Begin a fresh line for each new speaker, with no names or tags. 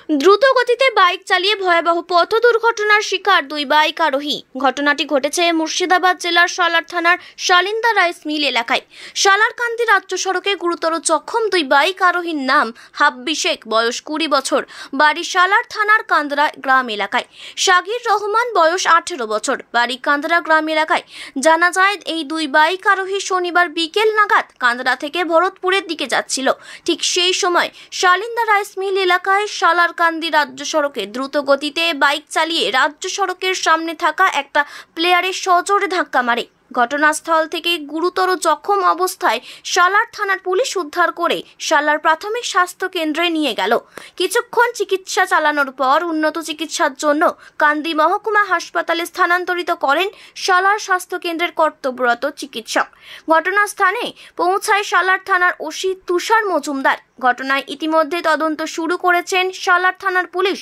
দ্রুত গতিতে বাইক চালিয়ে ভয়াবহ পথ দুর্ঘটনার শিকার দুই বাইক আরোহী। ঘটনাটি ঘটেছে মুর্শিদাবাদ জেলার সালার থানার শালিন্দা রাইস মিল এলাকায়। সালারকান্দি রাজ্য সড়কে গুরুতর জখম দুই বাইক আরোহীর নাম হাব্বি শেখ, বয়স 20 বছর, বাড়ি সালার থানার কান্দরা গ্রাম এলাকায়। শাকির রহমান, বয়স 18 বছর, বাড়ি কান্দরা গ্রাম এলাকায়। জানা যায় এই দুই বাইক আরোহী শনিবার বিকেল নাগাদ কান্দরা থেকে ভরতপুরের দিকে যাচ্ছিল। ঠিক সেই সময় শালিন্দা রাইস মিল এলাকায় সালারকান্দি রাজ্য সড়কে দ্রুত গতিতে বাইক চালিয়ে রাজ্য সড়কের সামনে থাকা একটা প্লেয়ারের সজোরে ধাক্কা মারে। ঘটনাস্থল থেকে গুরুতর জখম অবস্থায় সালার থানার পুলিশ উদ্ধার করে সালার প্রাথমিক স্বাস্থ্য কেন্দ্রে নিয়ে গেল। কিছুক্ষণ চিকিৎসা চালানোর পর উন্নত চিকিৎসার জন্য কান্দি মহকুমা হাসপাতালে স্থানান্তরিত করেন সালার স্বাস্থ্য কেন্দ্রের কর্তব্যরত চিকিৎসক। ঘটনাস্থানে পৌঁছায় সালার থানার ওসি তুষার মজুমদার। ঘটনায় ইতিমধ্যে তদন্ত শুরু করেছেন সালার থানার পুলিশ।